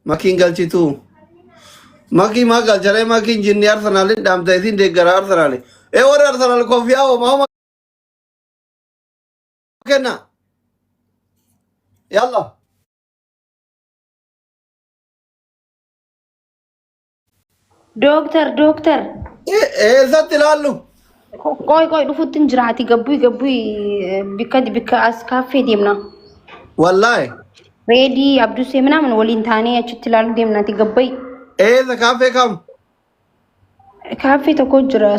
Makiin galchitu. Makii magal jare makiin jinni Arsenalin damta isin deeggara Arsenal. Warri Arsenal koffiyaa homaa kenna. Yalla. Doctor. Eessatti ilaallu? Qoy dhufuutti hin jiraati gabbuyi bikka as kaaffee deemna. Wallaahi. Reedii Abdusee minaamin waliin taanee achitti ilaaluu deemnaati gabbayi. Eessa kaaffee kam? Kaaffee tokko jira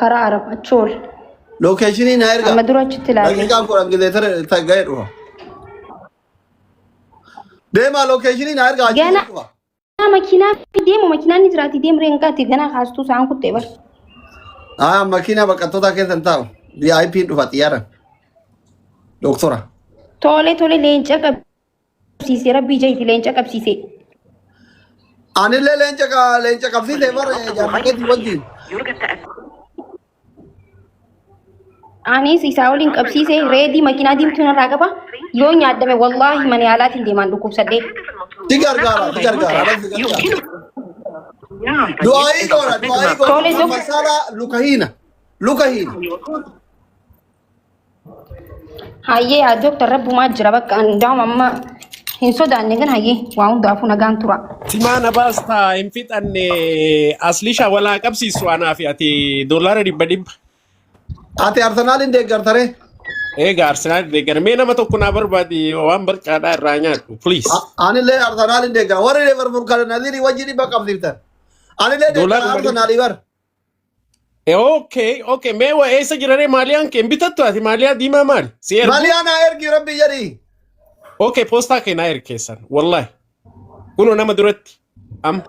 karaa Arab achool. Lokeeshinii na erga. Amma dura achitti ilaalle. Daqiiqaan kudhan gizeetara ga'ee dhufa. Deemaa lokeeshinii na erga achitti dhufa. Makiinaa makiinaan ni jiraati deemu reengaati gana kaastuu isaan kuttee bar. Makiinaa baqattoota keessa hin taa'u. VIP dhufa xiyyaara. Doktora. Tole leenca qabsiisee rabbii jayti leenca qabsiisee. Anillee leenca qabsiisee bara jaarmakeetti wajjin. Anis isaa waliin qabsiisee reedii makiinaa diimtuu narraa qaba. Yoo nyaadame wallaahi mana yaalaatiin deemaan dhukkubsadhee. Ti gargaara. Du'aayii goona. Masala lukahiina. Hayyee doctor rabbumaa jira bakka ndaam amma hin sodaanne kan hayyee waa hundaafuu nagaan tura. Simaana baastaa hin fixanne aslisha walaa qabsiisu anaa fi ati $100. Ati Arsenalin deeggartare? Egaa Arsenal deeggar mee nama tokko na barbaadi waan barcaadhaa irraa nyaadhu please. Anillee Arsenalin deeggar warri Liverpool kana nadiri wajjin dhibba qabsiiftan. Anillee deeggar Arsenalii bar. Okay. Mee waa eessa jirare maaliyaan kee bitattu ati maaliyaa diimaa maali? Maaliyaan haa ergi rabbi jedhi. Okay, poostaa kee naa ergeessan wallahi. Kunoo nama duratti am.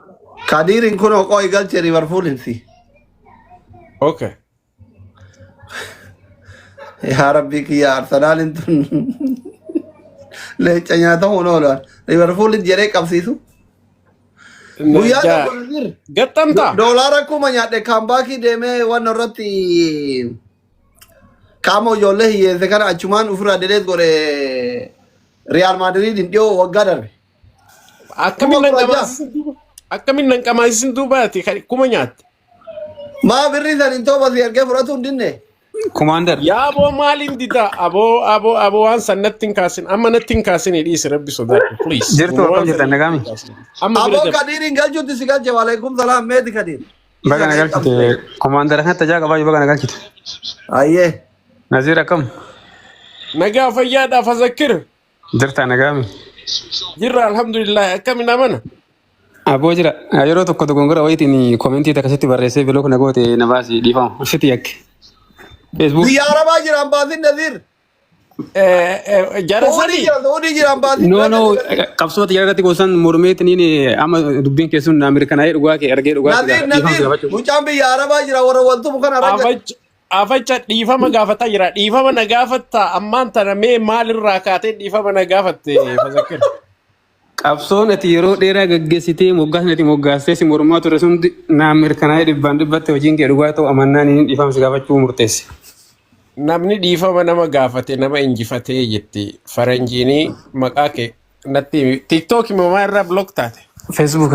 Kadirin kunoo qooyi galchee Liverpoolin si. Okay. Ya rabbi kiyya Arsenalin tun leenca nyaata hunoolaan Liverpoolin jedhee qabsiisu. Guyyaa gattamta $1 kuma nyaadhe kaambaakii deemee waan irratti qaama ijoollee hiyyeesse kana achumaan ofirraa deleet godhe Real Madrid dhiyoo waggaa darbe. Akkamiin nan qamaasisin duubaati kuma nyaatte. Maa birrii san hin toobasi ergee fudhatu hin dinne. Commander. Ya abo malin dida abo waan sanatti hin kaasin amma natti hin kaasin dhiisi rabbi sodaadhu please. Jirtu akkam jirtan nagami. Abo Kadirin galchuutti si galche waalaikum salaam meeti Kadir. Baga nagalchite Commander kan tajaa qabaa baga nagalchite. Ayyee. Nazir akkam. Nagaa fayyaadhaa fazakir. Jirta nagami. Jirra alhamdulillah akkami namana. Aboo jira yeroo tokko dogongora wayitiin komentii takkasitti barreessee biloo kana goote na baasi dhiifama uffiti yakke. Facebook. Biyya Arabaa jiran baasin Nazir. Jarasani. Odi jiran baasin. No qabsoota irratti gosan mormeetiin amma dubbiin keessun Ameerikaanaa dhugaa kee argee dhugaa. Nazir mucaan biyya Arabaa jira warra waltu kana raga. Afacha dhiifama gaafata jira dhiifama na gaafatta ammaan tana mee maalirraa kaatee dhiifama na gaafatte fazakir. Qabsoon ati yeroo dheeraa gaggeessitee moggaasni moggaastee si mormaa ture sun na Ameerikaanaa dhibbatti hojiin kee dhugaa ta'u amannaan inni dhiifama si gaafachuu murteesse. Namni dhiifama nama gaafate nama injifatee jetti faranjiini maqaa kee natti TikTok mamaa irraa block taate. Facebook.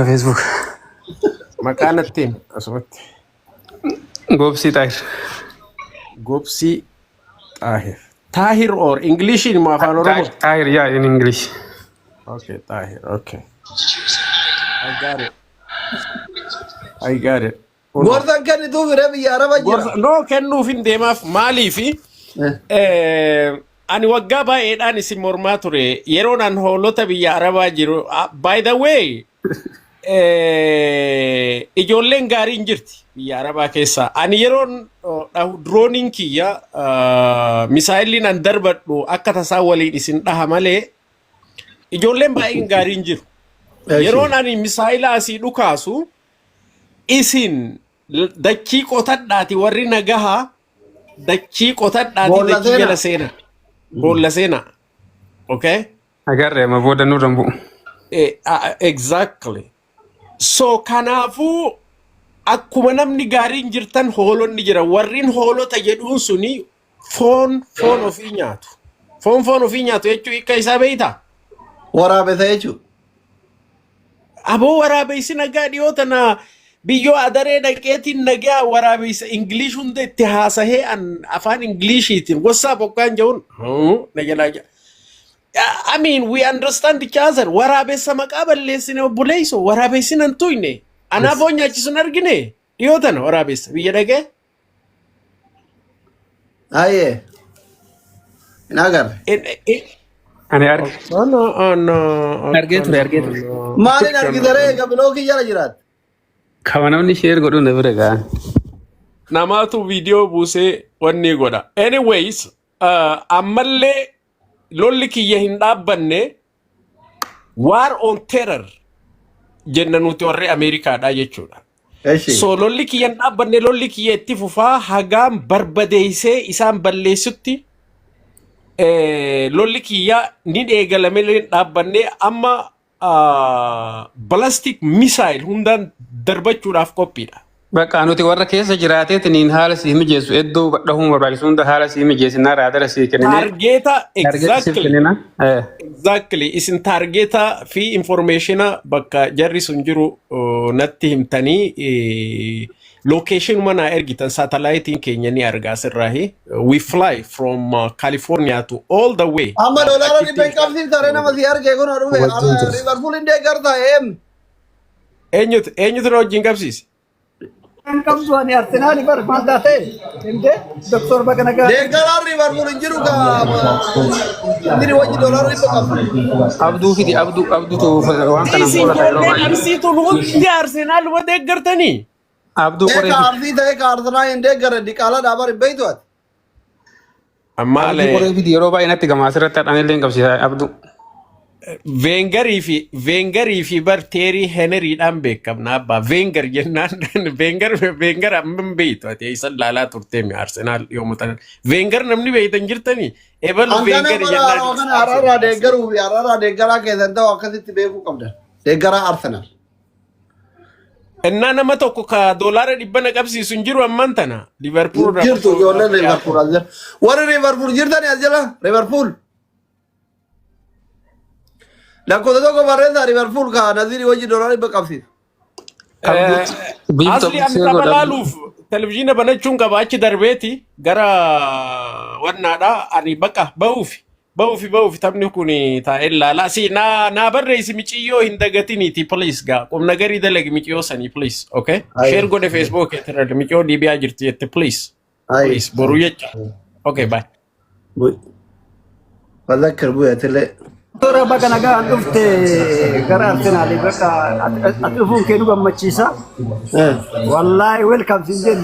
Maqaa natti asumatti. Gobsi Tahir. Tahir or English in ma afaan Oromoo? Tahir, yeah, in English. Okay, Tahir. Okay. I got it. Gorsan kan itu bira biyya Arabaa jira. No kennuuf hin deemaaf maaliifi ani waggaa baay'eedhaan isin mormaa ture yeroon an hoolota biyya Arabaa jiru by the way ijoolleen gaariin jirti biyya Arabaa keessa ani yeroon drooniin kiyya misaayiliin an darbadhu akka tasaa waliin isin dhaha malee ijoolleen baay'een gaariin jiru yeroon ani misaayila asii dhukaasu isin dachii qotadhaati warri nagaha dachii qotadhaati dachii jala seena boolla seena okay agarre ma booda nu rambu exactly so kanaafu akkuma namni gaariin jirtan hoolonni jira warrin hoolota jedhuun suni foon ofii nyaatu foon ofii nyaatu jechuu akka isaa beeyta waraabessa jechuu Aboo waraabeysi nagaa dhiyootana biyyoo adaree dhaqeetiin nagaa waraabeysa English hunda itti haasahee afaan Englishiitiin gosaa bokkaan jedhuun na jalaa jira. I mean, we understand each other. Waraabessa maqaa balleessine obboleeyso waraabeysin an tuyne. Anaaf oo nyaachisun argine dhiyootana waraabessa biyya dhaqee. Aye. Nagar. Ani arge. Arge ture. Maalin argitare gabiloo kiyya jiraat. Kawanamni share godhu na bira gaa. Namaatu video buusee wanni godha. Anyways, ammallee lolli kiyya hin dhaabbanne war on terror jenna nuti warri Ameerikaadha jechuudha. So lolli kiyya hin dhaabbanne lolli kiyya itti fufaa hagaam barbadeessee isaan balleessutti lolli kiyya ni eegalame hin dhaabbanne amma ballistic missile hundaan darbachuudhaaf qophiidha. Bakka nuti warra keessa jiraateetiniin haala sii mijeessu iddoo dhahuu barbaachisu hunda haala sii mijeessinaa raadara sii kennine. Targeeta exactly isin targeeta fi informationa bakka jarri sun jiru natti himtanii location mana ergitan satellite keenya ni argaa sirraahi. We fly from California to all the way. Amma dolara ni beekamsiif taree nama si argee kun dhufe Liverpool indee garta eem. Eenyutu wajjin qabsiise? Kam suani Arsenal bar mandate inde Dr. Baganaga degalar Liverpool injiru ka indiri waji dolar ni bekam Abdu to waan kana mola arsi to hundi Arsenal wa deeggartani Abdu kore arsi tay ka Arsenal inde gar dikala dabar beeytu amma le kore video roba inatti gamasirratti dhanillee qabsiisa Abdu Vengarii fi Terry Henry dhaan beekamna abbaa Vengar jennaan Vengar amman beeytu ati isan laalaa turtee mi Arsenaal yommuu ta'an Vengar namni beeytan jirtanii ebal Vengar jennaan arara deeggaraa keessan ta'u akkasitti beekuu qabdan deeggaraa Arsenaal. Innaa nama tokko ka doolaara 100 qabsiisu hin jiru amman tana Liverpool jirtu ijoolleen Liverpool as jira warri Liverpool jirtanii as jira Liverpool. Lakkoofsa tokko barreessaa Liverpool ka Naziri wajji doolaara 100 qabsiisa. Asli an tapha laaluuf televizyiina banachuun qaba achi darbeeti gara wannaadha ani baqa ba'uufi taphni kun taa'ee laalaa si naa barreessi miiciyyoo hin dagatiniiti please gaa qomna garii dalagi miiciyyoo sanii please okay share godhe Facebook irratti miiciyyoo DBA jirti jette please boruu jecha okay bye. Wallakir bu'aa tille. Dr. Baganaga dhufte gara Arsenal baka atufuun keenu gammachiisa. Wallahi welcome sinjen.